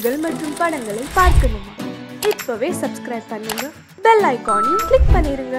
நிகழ்ச்சிகள் மற்றும் படங்களை பார்க்கணுமா? இப்பவே சப்ஸ்கிரைப் பண்ணுங்க, பெல் ஐகானையும் கிளிக் பண்ணிருங்க.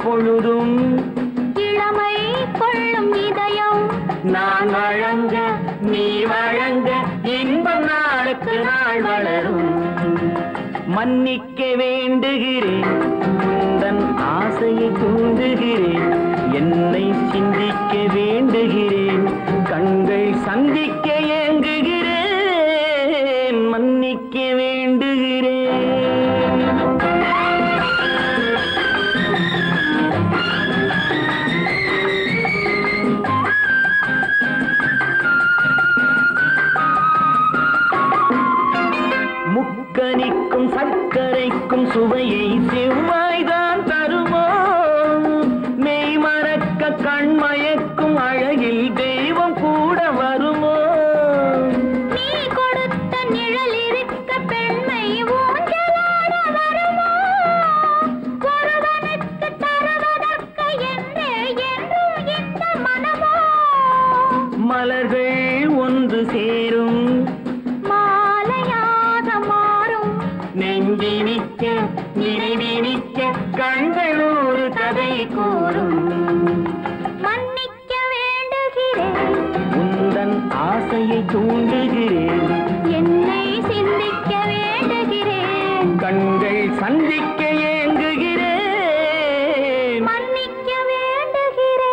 பொழுதும் இளமை கொள்ளும் இதயம் நான் வழங்க நீ வழங்க இன்பம் நாளுக்கு நாள் வளரும். மன்னிக்க வேண்டுகிறேன், உந்தன் ஆசையை தூண்டுகிறேன், என்னை சிந்திக்க வேண்டுகிறேன், கண்கள் சந்திக்க ஏங்குகிறேன், மன்னிக்க வேண்டுகிறேன். முக்கனிக்கும் சர்க்கரைக்கும் சுவையை செவ்வாய்தான் தருமோ, மெய் மறக்க கண்மயக்கும் அழகில் தெய்வம் கூட வருமோ, நீ கொடுத்த நிழல் இருக்க பெண்மை ஊஞ்சலாட வருமோ, ஒருவனுக்கு தருவதற்கு என்றே என்றும் இந்த மனமோ, மலர்கள் ஒன்று சேரும் நெஞ்சினிக்க நினைவினிக்க கண்கள் ஒரு கதை கூறும். மன்னிக்க வேண்டுகிறேன், உந்தன் ஆசையை தூண்டுகிறேன், என்னை சிந்திக்க வேண்டுகிறேன், கண்கள் சந்திக்க ஏங்குகிறேன், மன்னிக்க வேண்டுகிறேன்.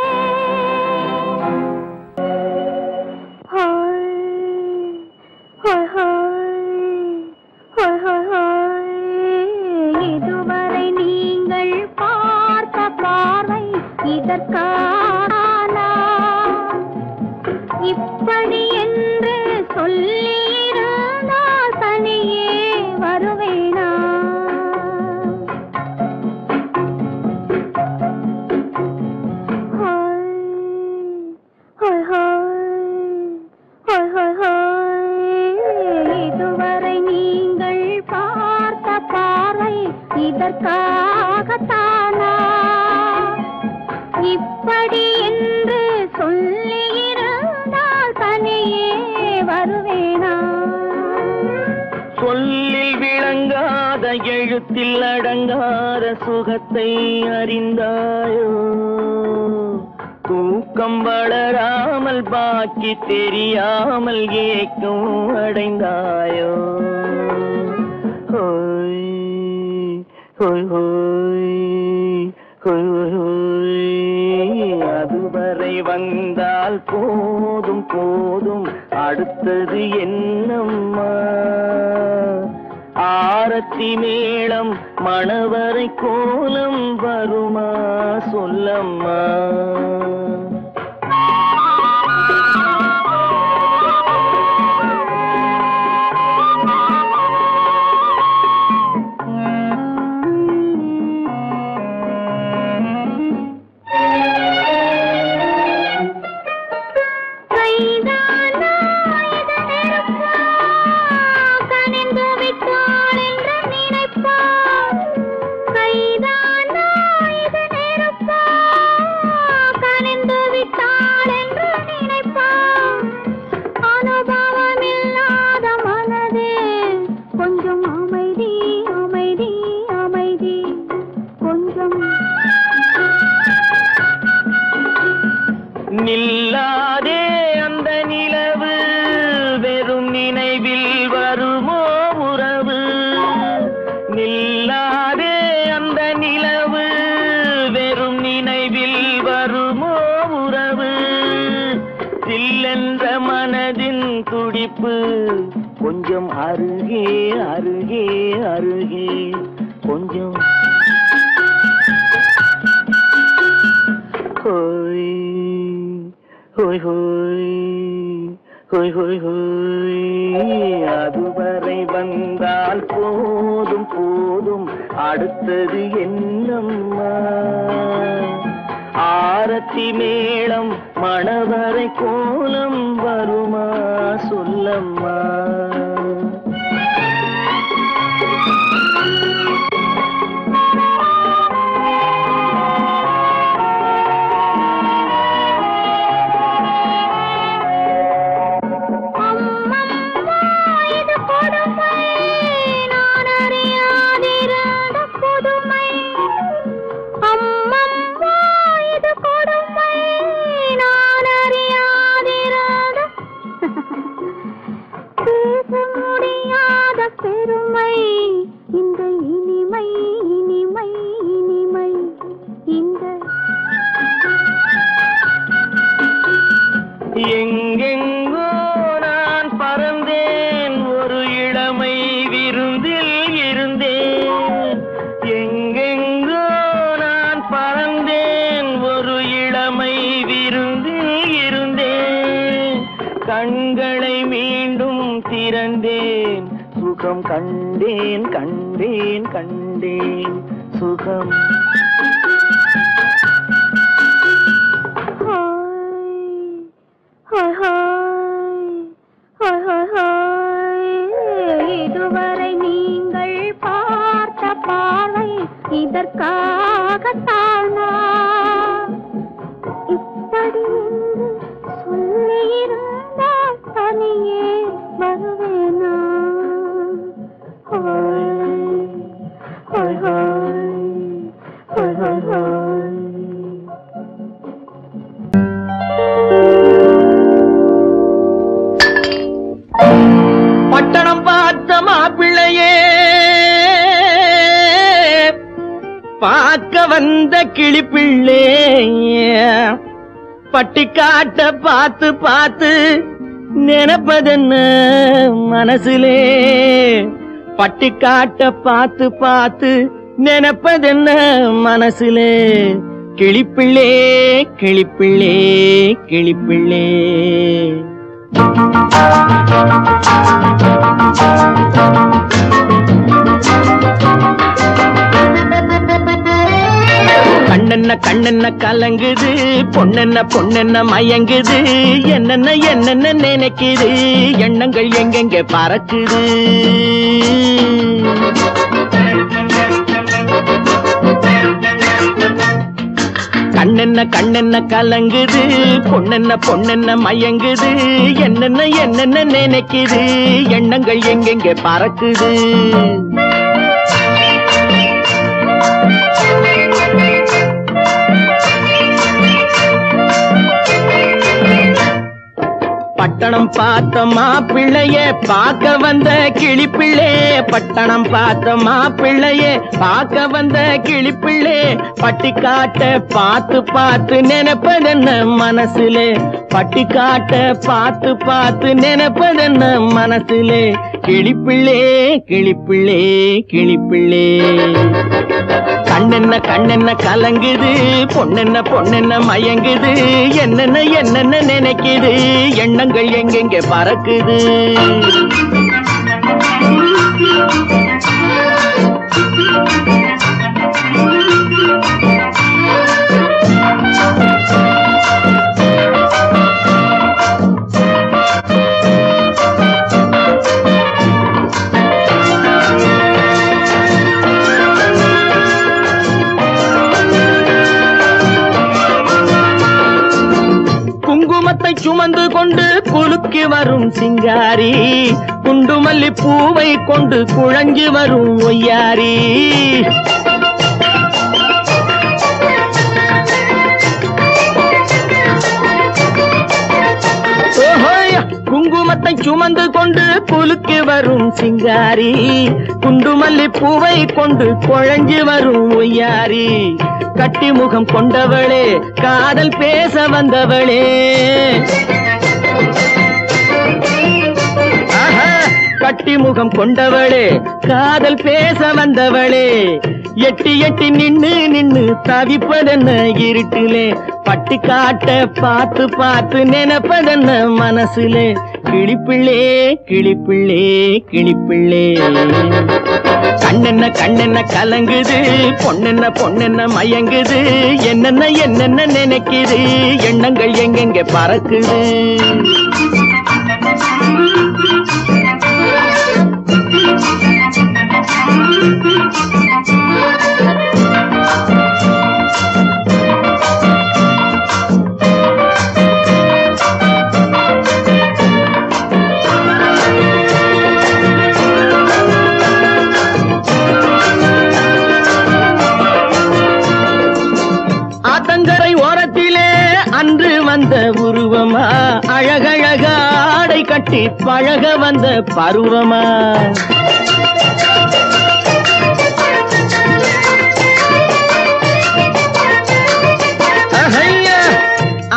இதுவரை நீங்கள் பார்த்த பார்வை இதற்கானா, இப்படி என்று சொல்லியிருந்தால் தனியே வருவேனா, இதுவரை நீங்கள் பார்த்த பார்வை இதற்காகத்தானா, இப்படி என்று சொல்லி எழுத்தில் அடங்காத சுகத்தை அறிந்தாயோ தூக்கம் வளராமல் பாக்கி தெரியாமல் ஏக்கம் அடைந்தாயோ ஹோய் ஹோய் ஹோய் ஹோய் ஹோய் அதுவரை வந்தால் போதும் போதும் அடுத்தது என்னம்மா ஆரத்தி மேளம் மணவரை கோலம் வருமா சொல்லம்மா நில்லாதே அந்த நிலவு வெறும் நினைவில் வருமோ உறவு நில்லாதே அந்த நிலவு வெறும் நினைவில் வருமோ உறவு சில்லென்ற மனதின் துடிப்பு கொஞ்சம் அருகே அருகே அருகே கொஞ்சம் ஹோய் ஹோய் ஹோய் ஹோய் ஹோய் ஹோய் அதுவரை வந்தால் போதும் போதும் அடுத்தது என்னம்மா ஆரத்தி மேளம் மணவரை கோலம் வருமா சொல்லம்மா எங்கெங்கோ நான் பறந்தேன் ஒரு இளமை விருந்தில் இருந்தேன் எங்கெங்கோ நான் பறந்தேன் ஒரு இளமை விருந்தில் இருந்தேன் கண்களை மீண்டும் திறந்தேன் சுகம் கண்டேன் கண்டேன் கண்டேன் சுகம் இதுவரை நீங்கள் பார்த்த பார்வை இதற்காகத்தானா இப்படி என்று சொல்லியிருந்தால் தனியே வருவேனா ஹோய் ஹோய் ஹோய் ஹோய் ஹோய் பட்டணம் பார்த்த மாப்பிள்ளையே பார்க்க வந்த கிளிப்பிள்ளே பட்டிக்காட்ட பார்த்து பார்த்து நினைப்பதென்ன மனசுலே பட்டிக்காட்ட பார்த்து பார்த்து நினைப்பதென்ன மனசுலே கிளிப்பிள்ளே கிளிப்பிள்ளே கிளிப்பிள்ளே கண்ணென்ன கண்ணென்ன கலங்குது பொண்ணென்ன பொண்ணென்ன மயங்குது என்னென்ன என்னென்ன நினைக்குது எண்ணங்கள் எங்கெங்க பறக்குது கண்ணென்ன கண்ணென்ன கலங்குது பொண்ணென்ன பொண்ணென்ன மயங்குது என்னென்ன என்னென்ன நினைக்குது எண்ணங்கள் எங்கெங்க பறக்குது பட்டணம் பார்த்த மாப்பிள்ளையே பார்க்க வந்த கிளிப்பிள்ளே, பட்டணம் பார்த்த மாப்பிள்ளையே பார்க்க வந்த கிளிப்பிள்ளே, பட்டிக்காட்ட பார்த்து பார்த்து நினைப்பதென்ன மனசுலே, பட்டிக்காட்ட பார்த்து பார்த்து நினைப்பதென்ன மனசுலே, கிளிப்பிள்ளே கிளிப்பிள்ளே கிளிப்பிள்ளே. கண்ணென்ன கண்ணென்ன கலங்குது, பொண்ணென்ன பொண்ணென்ன மயங்குது, என்னென்ன என்னென்ன நினைக்குது, எண்ணங்கள் எங்கெங்க பறக்குது. குங்குமத்தை சுமந்து கொண்டு குலுக்கி வரும் சிங்காரி, குண்டுமல்லி பூவை கொண்டு குழஞ்சி வரும் ஒய்யாரி. குங்குமத்தை சுமந்து கொண்டு குலுக்கி வரும் சிங்காரி, குண்டுமல்லி பூவை கொண்டு குழஞ்சி வரும் ஒய்யாரி. கட்டி முகம் கொண்டவளே, காதல் பேச வந்தவளே, கட்டி முகம் கொண்டவளே, காதல் பேச வந்தவளே, எட்டி எட்டி நின்னு நின்னு தவிப்பதென்ன இருட்டிலே, பட்டி காட்ட பார்த்து பார்த்து நினைப்பதென்ன மனசுலே, கிளிப்பிள்ளே கிளிப்பிள்ளே கிளிப்பிள்ளே. கண்ணென்ன கண்ணென்ன கலங்குது, பொண்ணென்ன பொண்ணென்ன மயங்குது, என்னென்ன என்னென்ன நினைக்குது, எண்ணங்கள் எங்கெங்க பறக்குது. ஆத்தங்கரை ஓரத்திலே அன்று வந்த உருவமா, அழகழக ஆடை கட்டி பழக வந்த பருவமா.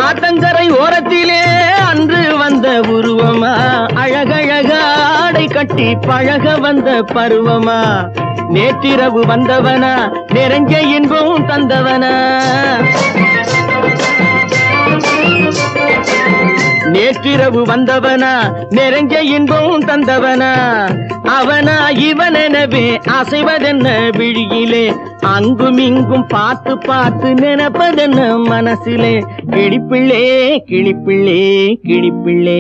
ஆத்தங்கரை ஓரத்திலே அன்று வந்த உருவமா, அழகழக ஆடை கட்டி பழக வந்த பருவமா. நேற்றிரவு வந்தவனா, நிறைஞ்ச இன்பம் தந்தவனா, நேற்றிரவு வந்தவனா, நிறைஞ்ச இன்பம் தந்தவனா. அவனா இவனெனவே அசைவதென்ன விழியிலே, அங்கும் இங்கும் பார்த்து பார்த்து நினைப்பதென்ன மனசிலே, கிளிப்பிள்ளே கிளிப்பிள்ளே கிளிப்பிள்ளே.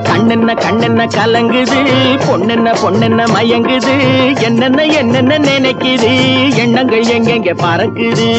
கண்ணென்ன கண்ணென்ன கலங்குது, பொண்ணென்ன பொண்ணென்ன மயங்குது, என்னென்ன என்னென்ன நினைக்குது, எண்ணங்கள் எங்கெங்க பறக்குது.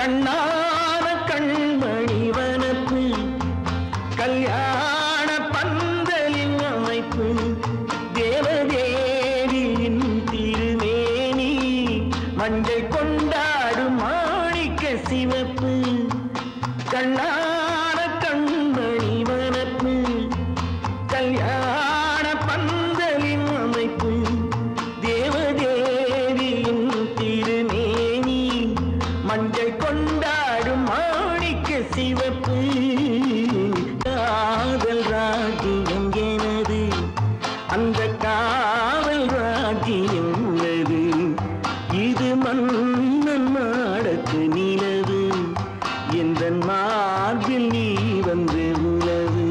கண்ணான கண்மணி வனப்பு கல்யாண பந்தலின் அமைப்பு தேவதேவியின் திருமேனி மஞ்சள் கொண்டாடும் மாணிக்க சிவப்பு கண்ணான கண்மணி வனப்பு கல்யாண பந்தலின் அமைப்பு தேவதேவியின் திருமேனி மஞ்சள் கொண்டாடும் மாணிக்க சிவப்பு காதல் ராஜ்யம் எனது அந்த காவல் ராஜ்யம் உள்ளது இது மன்னன் மாடத்து நிலவு எந்த மார்பில் நீ வந்து உலவு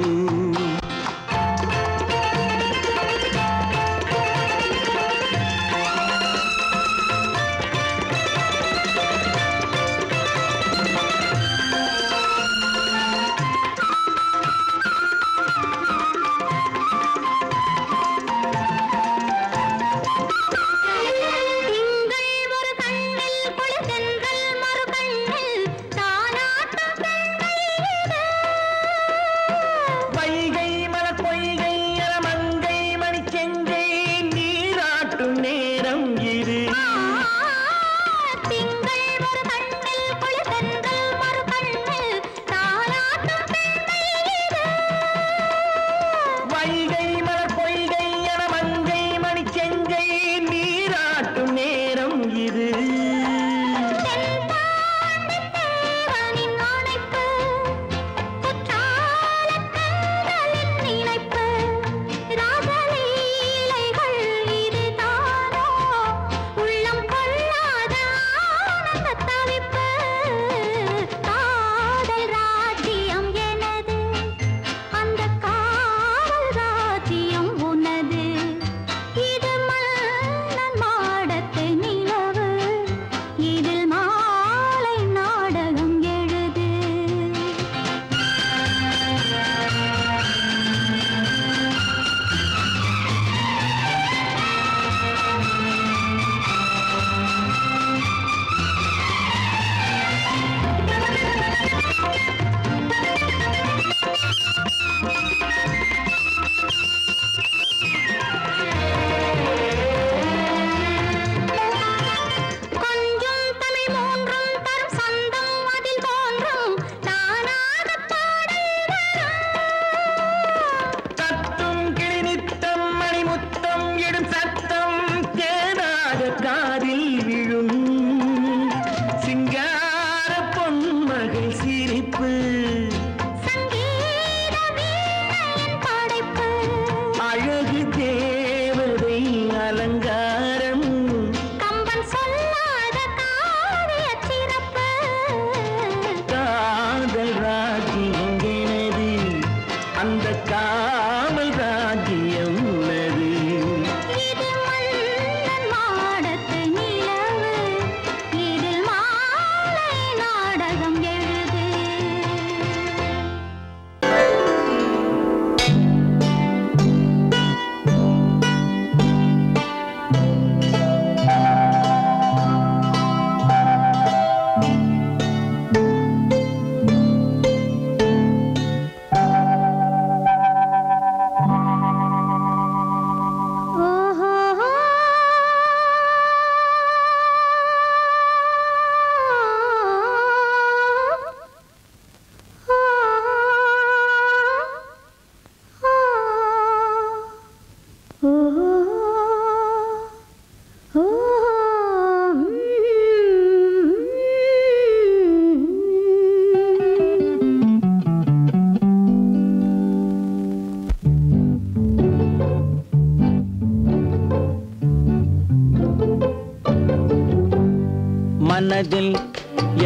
மனதில்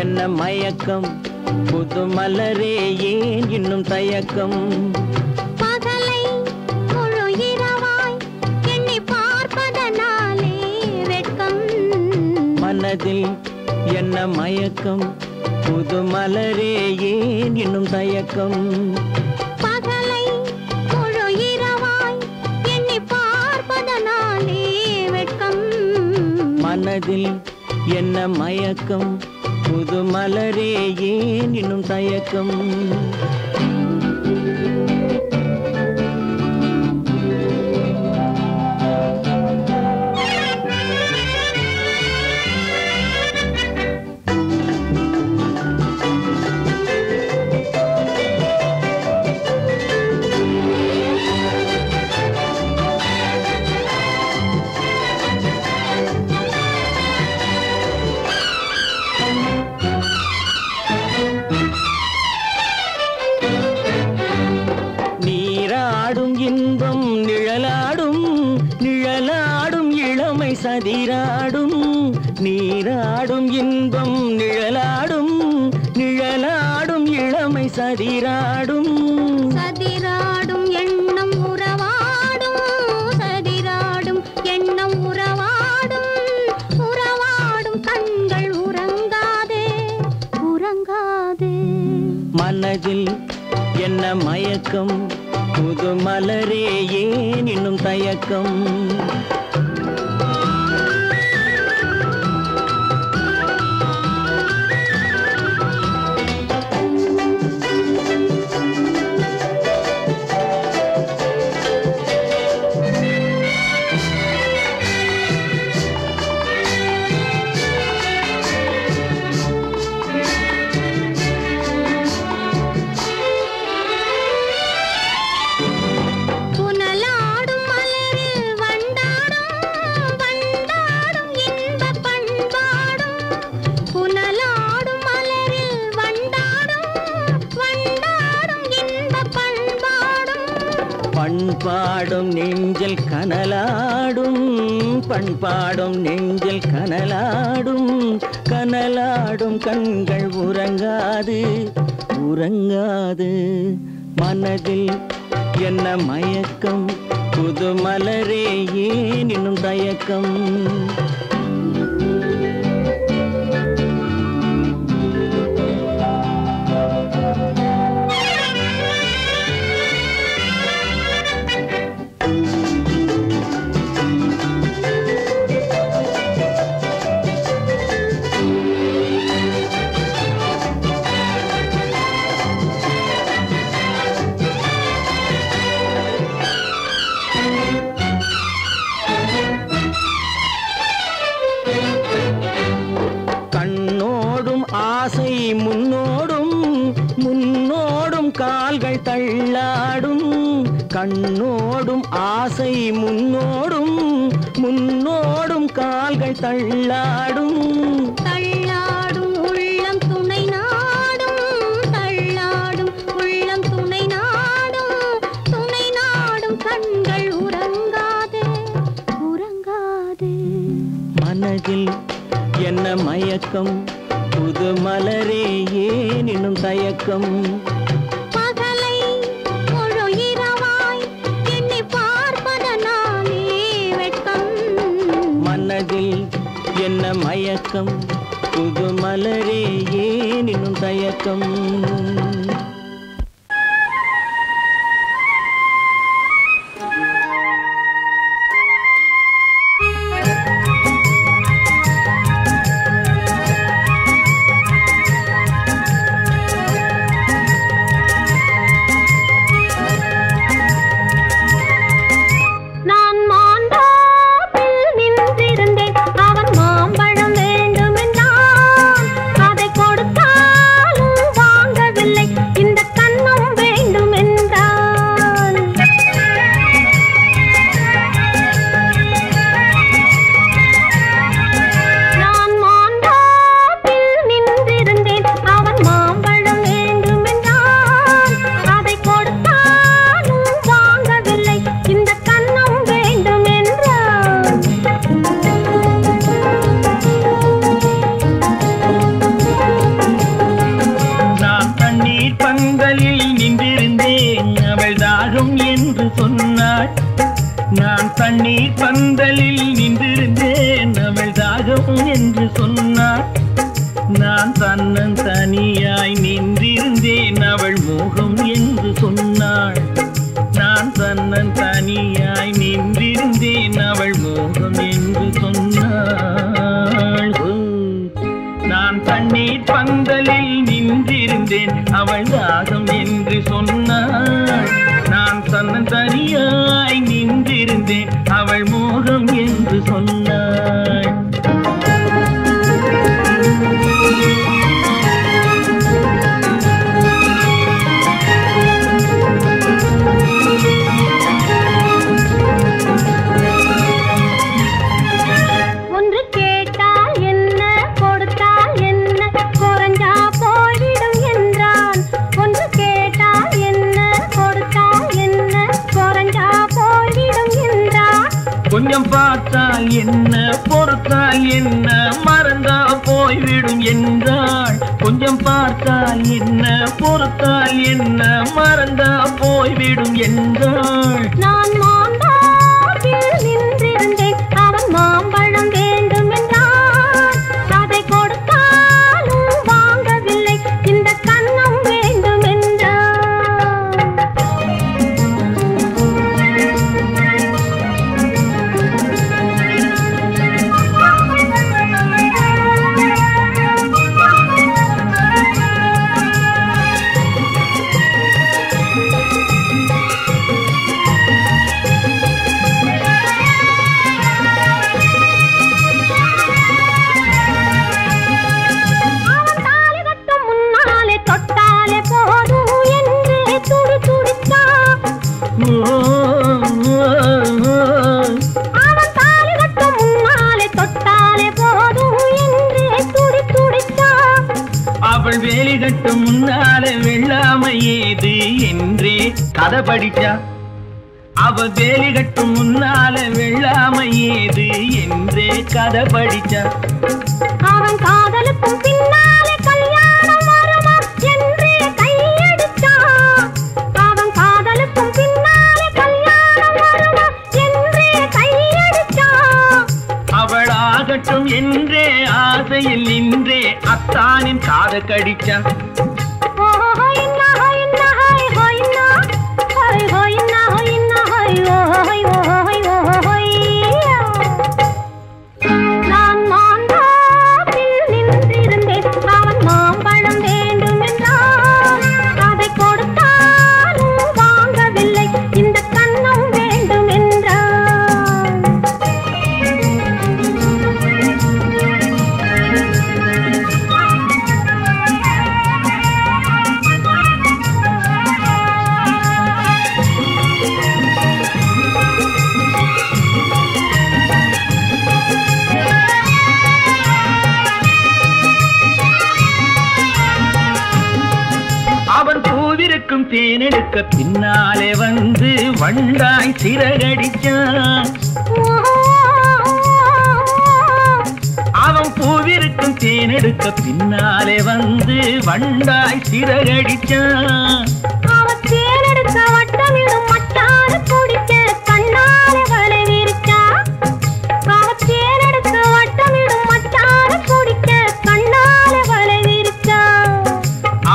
என்ன மயக்கம் புது மலரே ஏன் இன்னும் தயக்கம் பகலை முழு இரவாய் எண்ணி பார்ப்பதனாலே வெட்கம் மனதில் என்ன மயக்கம் புது மலரே ஏன் இன்னும் தயக்கம் பகலை முழு இரவாய் எண்ணி பார்ப்பதனாலே வெட்கம் மனதில் என்ன மயக்கம் புது மலரே ஏன் இன்னும் தயக்கம் சதிராடும் நீராடும் இன்பம் நிழலாடும் நிழலாடும் இளமை சதிராடும் சதிராடும் எண்ணம் உறவாடும் சதிராடும் எண்ணம் உறவாடும் உறவாடும் கண்கள் உறங்காதே உறங்காதே மனதில் என்ன மயக்கம் புது மலரே ஏன் இன்னும் தயக்கம் பண்பாடும் நெஞ்சில் கனலாடும் பண்பாடும் நெஞ்சில் கனலாடும் கனலாடும் கண்கள் உறங்காது உறங்காது மனதில் என்ன மயக்கம் புது மலரே ஏன் இன்னும் தயக்கம் ஆசை முன்னோடும் முன்னோடும் கால்கள் தள்ளாடும் கண்ணோடும் ஆசை முன்னோடும் முன்னோடும் கால்கள் தள்ளாடும் தள்ளாடும் உள்ளம் துணை நாடும் தள்ளாடும் உள்ளம் துணை நாடும் கண்கள் உறங்காதே உறங்காதே மனதில் என்ன மயக்கம் புது மலரே ஏன் இன்னும் தயக்கம் பகலை முழு இரவாய் எண்ணி பார்ப்பதனாலே வெட்கம் மனதில் என்ன மயக்கம் புது மலரே ஏன் இன்னும் தயக்கம் நான் தண்ணீர் பந்தலில் நின்றிருந்தேன் அவள் தாகம் என்று சொன்னாள் நான் தன்னன் தனியாய் நின்றிருந்தேன் அவள் மோகம் என்று சொன்னாள் நான் தன்னன் தனியாய் நின்றிருந்தேன் அவள் மோகம் என்று சொன்னாள் நான் தண்ணீர் பந்தலில் நின்றிருந்தேன் அவள் தாகம் என்று சொன்னாள். நான் தனியாய் நின்றிருந்தேன் அவள் மோகம் என்று சொன்னாள். கொஞ்சம் பார்த்தால் என்ன பொறுத்தால் என்ன மறந்தா போய்விடும் என்றாள். கொஞ்சம் பார்த்தால் என்ன பொறுத்தால் என்ன மறந்தா போய்விடும் என்றாள். நான் மாம்பழத்தில் நின்றிருந்தேன் அவன் மாம்பழம் வேண்டும் என்றான். அதை கொடுத்தாலும் வாங்கவில்லை இந்த கன்னம் வேண்டும் என்றான். அவள் வேலி கட்டும் முன்னாலே வெள்ளாமை ஏது என்றே கதை படிச்சா. அவள் வேலி கட்டும் முன்னாலே வெள்ளாமை ஏது என்றே கதை படிச்சா. அவன் காதலுக்கும் பின்னாலே கல்யாணம் வருமா என்றே கையடிச்சா. அவன் காதலுக்கும் பின்னாலே கல்யாணம் வருமா என்றே கையடிச்சா. அவள் ஆகட்டும் என்றே ஆசையில் நின்றே அத்தானின் காத கடிச்சா. நான் மாம்பழத்தில் நின்றிருந்தேன் அவன் மாம்பழம் வேண்டும் என்றான். அதை கொடுத்தாலும் வாங்கவில்லை இந்த கன்னம் வேண்டும் என்றான். அவன் பூவிருக்கும் தேனெடுக்க பின்னாலே வந்து வண்டாய் சிறகடிச்சான். அவன் பூவிருக்கும் தேனெடுக்க பின்னாலே வந்து வண்டாய் சிறகடிச்சான். அவன் தேனெடுக்க வட்டமிடும் மச்சான குடிக்க கண்ணாலே வலை விரிச்சா. அவன் தேனெடுக்க வட்டமிடும் மச்சான குடிக்க கண்ணாலே வலை விரிச்சா.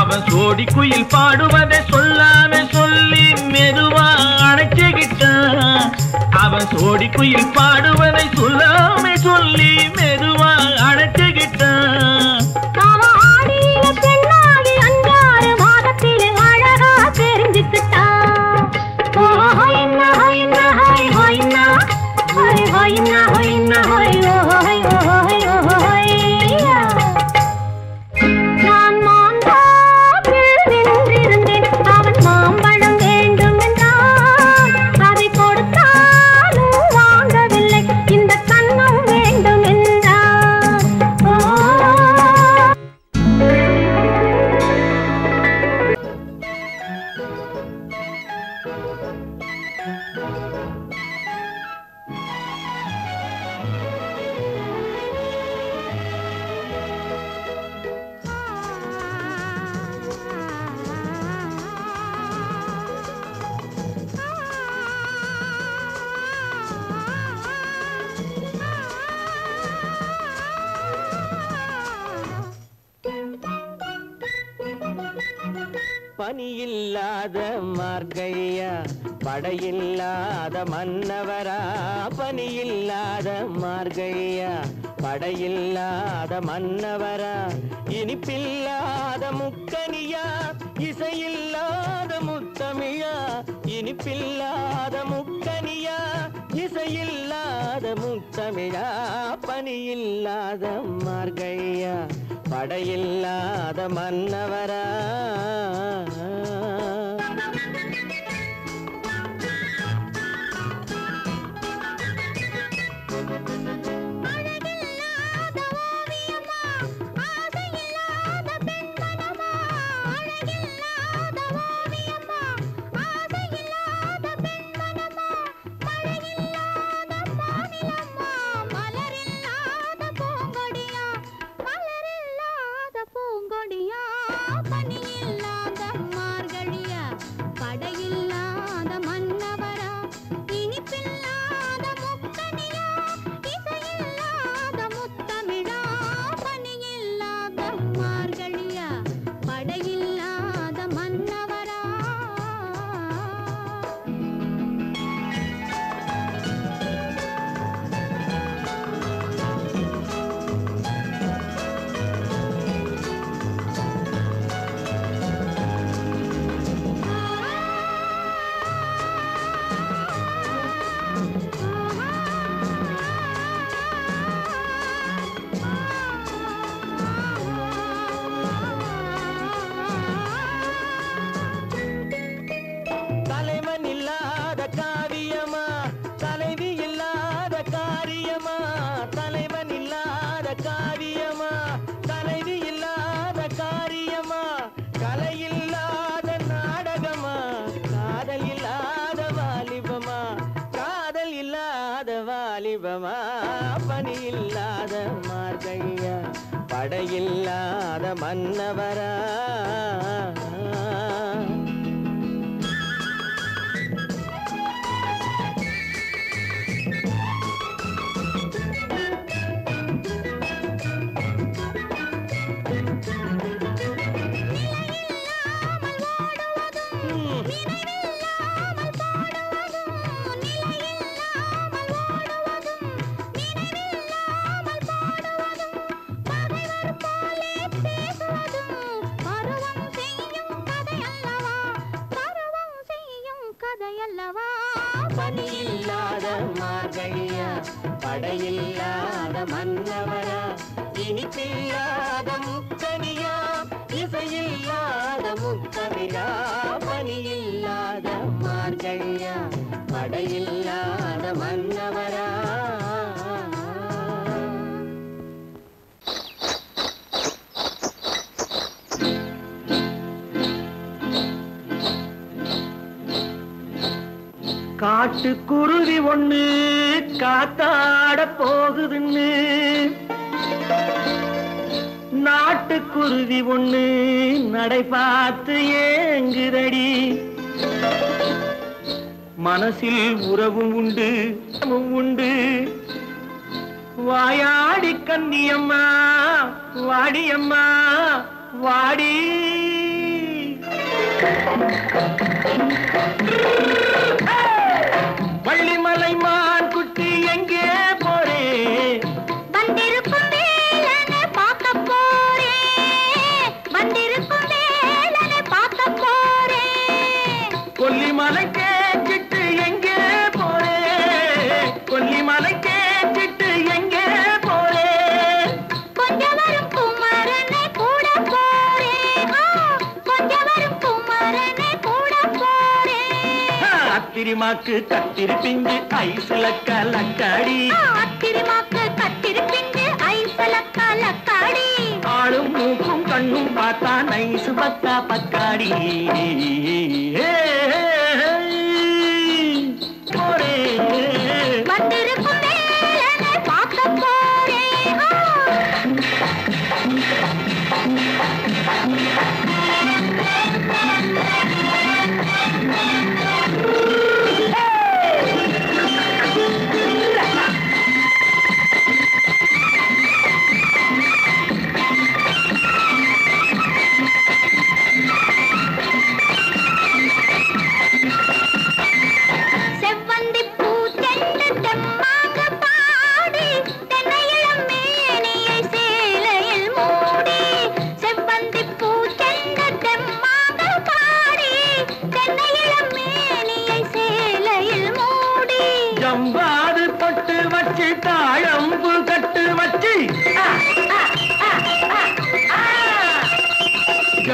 அவன் சோடி குயில் பாடுவதை சொல்லாம சொல்லி மெதுவா அணைச்சுக்கிட்டான். அவன் சோடி குயில் பாடுவதை சொல்லாம சொல்லி மெதுவா அணைச்சுக்கிட்டான். அவன் ஆடிய பெண்ணாகி 5-6 மாதத்தில் அழகா தெரிஞ்சுக்கிட்டான். நான் மாம்பழத்தில் நின்றிருந்தேன் அவன் மாம்பழம் வேண்டும் என்றான். அதை கொடுத்தாலும் வாங்கவில்லை இந்த கன்னம் வேண்டும் என்றான். பனியில்லாத மார்கழியா படையில்லாத மன்னவரா. பனியில்லாத மார்கழியா படையில்லாத மன்னவரா இனிப்பில்லாத முக்கனியா இசையில்லாத முத்தமிழா இனிப்பில்லாத முக்கனியா இசையில்லாத முத்தமிழா பனியில்லாத மார்கழியா படையில்லாத மன்னவரா பனியில்லாத மார்கழியா படையில்லாத மன்னவரா பனியில்லாத மார்கழியா படையில்லாத மன்னவரா இனிப்பில்லாத முக்கனியா இசையில்லாத முத்தமிழா பனியில்லாத மார்கழியா படையில்லாத மன்னவரா காட்டுக்குருவி ஒண்ணு காத்தாட போகுதுன்னு நாட்டுக்குருவி ஒண்ணு நடை பார்த்து ஏங்குதடி மனசில் உறவும் உண்டு உண்டு வாயாடி கன்னியம்மா வாடியம்மா வாடி வள்ளிமலை மான் குட்டி எங்கே போறே வந்திருக்கும் வேலனை பார்க்க போறேன் வந்திருக்கும் வேலனை பார்க்க போறேன் கொல்லிமலை கேட்டுட்டு எங்கே போறே கொல்லிமலை கேட்டுட்டு எங்கே போறே கொஞ்சம் வரும் குமரனை கூட போறேன் கொஞ்சம் வரும் குமரனை கூட போறேன் அத்திரிமாக்கு கத்திருப்பிஞ்சு ஐசுல கலக்காடி அத்திரிமாக்கு கத்திருப்பிஞ்சு ஐசுல கலக்காடி ஆளும் மூக்கும் கண்ணும் பார்த்தா நைசு பக்கா பக்காடி போரே வந்திருக்கும் வேலனை பார்க்க போறேன் செவ்வந்தி பூ தென்ன தெம்மாக பாடி தென்னையிளம்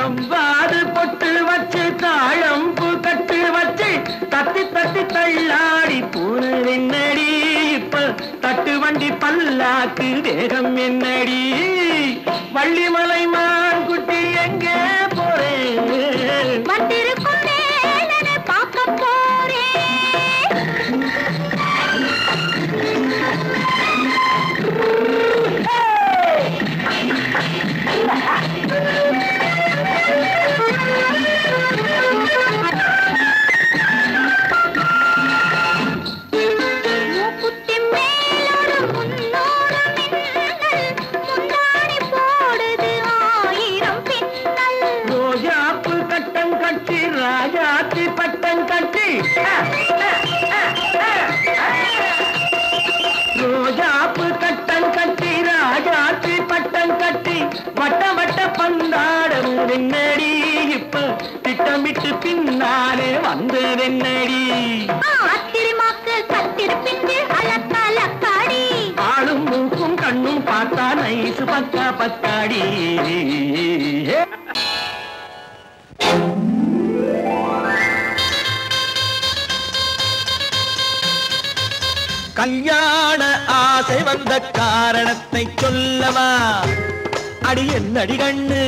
ஜவ்வாது பொட்டு வச்சு தாழம்பு கட்டு வச்சு தட்டி தட்டி தள்ளாடி பூனு என்னடி இப்ப தட்டு வண்டி பல்லாக்கு வேகம் என்னடி வள்ளிமலை மான் குட்டி எங்கே போறேன் வந்திருக்கும் வேலனை பார்க்க போறேன் ராஜாத்தி பட்டம் கட்டி ரோஜாப்பு கட்டம் கட்டி ராஜாத்தி பட்டம் கட்டி வட்ட வட்ட பந்தாடம் வெண்ணடி இப்ப திட்டமிட்டு பின்னாலே வந்து வெண்ணடி அத்திரிமாக்கு கத்திருப்பிண்டு அலக்காடி ஆளும் மூக்கும் கண்ணும் பார்த்தா நைசு பக்கா பத்தாடி கல்யாண ஆசை வந்த காரணத்தை சொல்லவா அடி என்னடி கண்ணு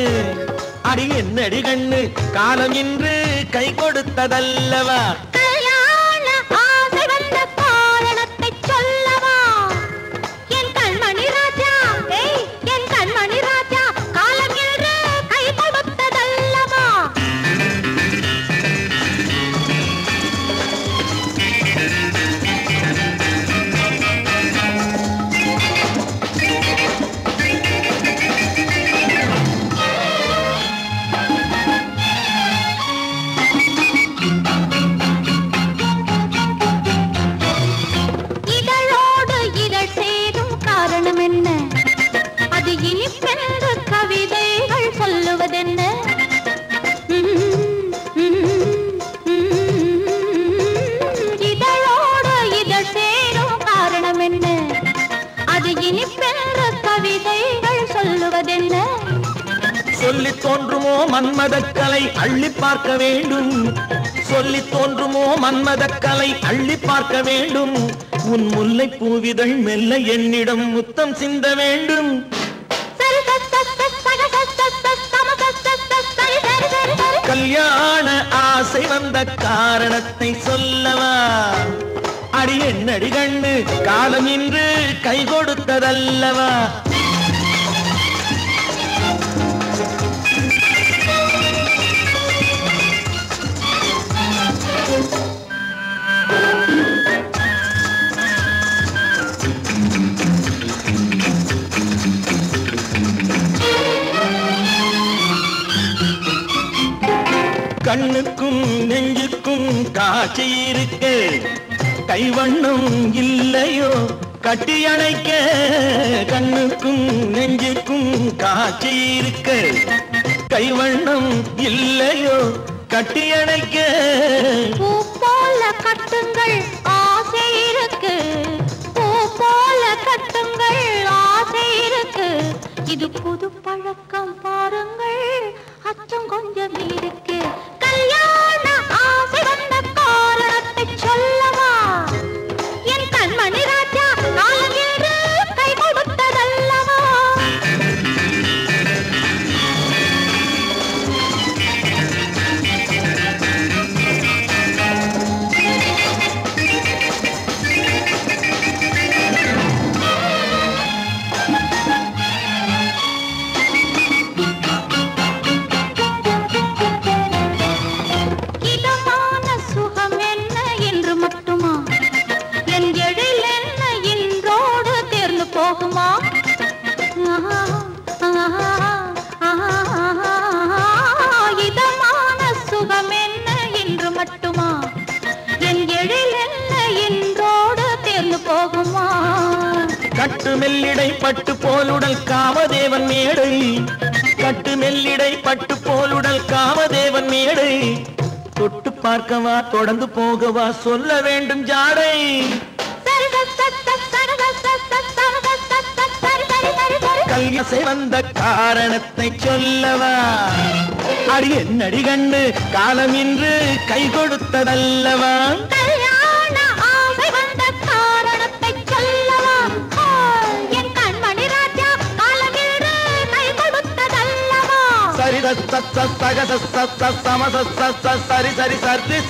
அடி என்னடி கண்ணு காலம் இன்று கை கொடுத்ததல்லவா கல்யாண ஆசை வந்த காரணத்தை சொல்லவா என் கண்மணி ராஜா என் கண்மணி ராஜா காலம் இன்று கை கொடுத்ததல்லவா சொல்லி தோன்றுமோ மன்மதக்கலை அள்ளி பார்க்க வேண்டும் சொல்லி தோன்றுமோ மன்மதக்கலை அள்ளி பார்க்க வேண்டும் உன் முல்லை பூவிதழ் மெல்ல என்னிடம் முத்தம் சிந்த வேண்டும் கல்யாண ஆசை வந்த காரணத்தை சொல்லவா அடி என்னடி கண்ணு காலம் இன்று கை கொடுத்ததல்லவா கண்ணுக்கும் நெஞ்சுக்கும் காட்சி இருக்கு கைவண்ணம் இல்லையோ கட்டி அணைக்க கண்ணுக்கும் நெஞ்சுக்கும் காட்சி இருக்கு கைவண்ணம் இல்லையோ கட்டி அணைக்க பூ போல கட்டுங்கள் ஆசை இருக்கு பூ போல கட்டுங்கள் ஆசை இருக்கு இது புது பழக்கம் பாருங்கள் அச்சம் கொஞ்சம் இருக்கு கல்யாண ஆசை வந்த காரணத்தை சொல்லவா என் கண்மணி ராஜா காலம் என்று கை கொடுத்ததல்லவா இதமான சுகம் என்ன என்று மட்டுமா என் எழில் என்ன என்றோடு தேர்ந்து போகுமா கட்டு மெல்லிடை பட்டு போலுடல் காமதேவன் மேடை கட்டு மெல்லிடை பட்டு போலுடல் காமதேவன் மேடை தொட்டு பார்க்கவா தொடர்ந்து போகவா சொல்ல வேண்டும் ஜாடை சரி சரி சரி சரி சரி சரி சரி கல்யாசை வந்த காரணத்தை சொல்லவா அடி என்னடி கண்டு காலம் இன்று கை கொடுத்ததல்லவா கல்யாண ஆசை வந்த காரணத்தை சொல்லவா என் கண்மணி ராஜா காலம் இன்று கை கொடுத்ததல்லவா சரி சரி சரி சரி சரி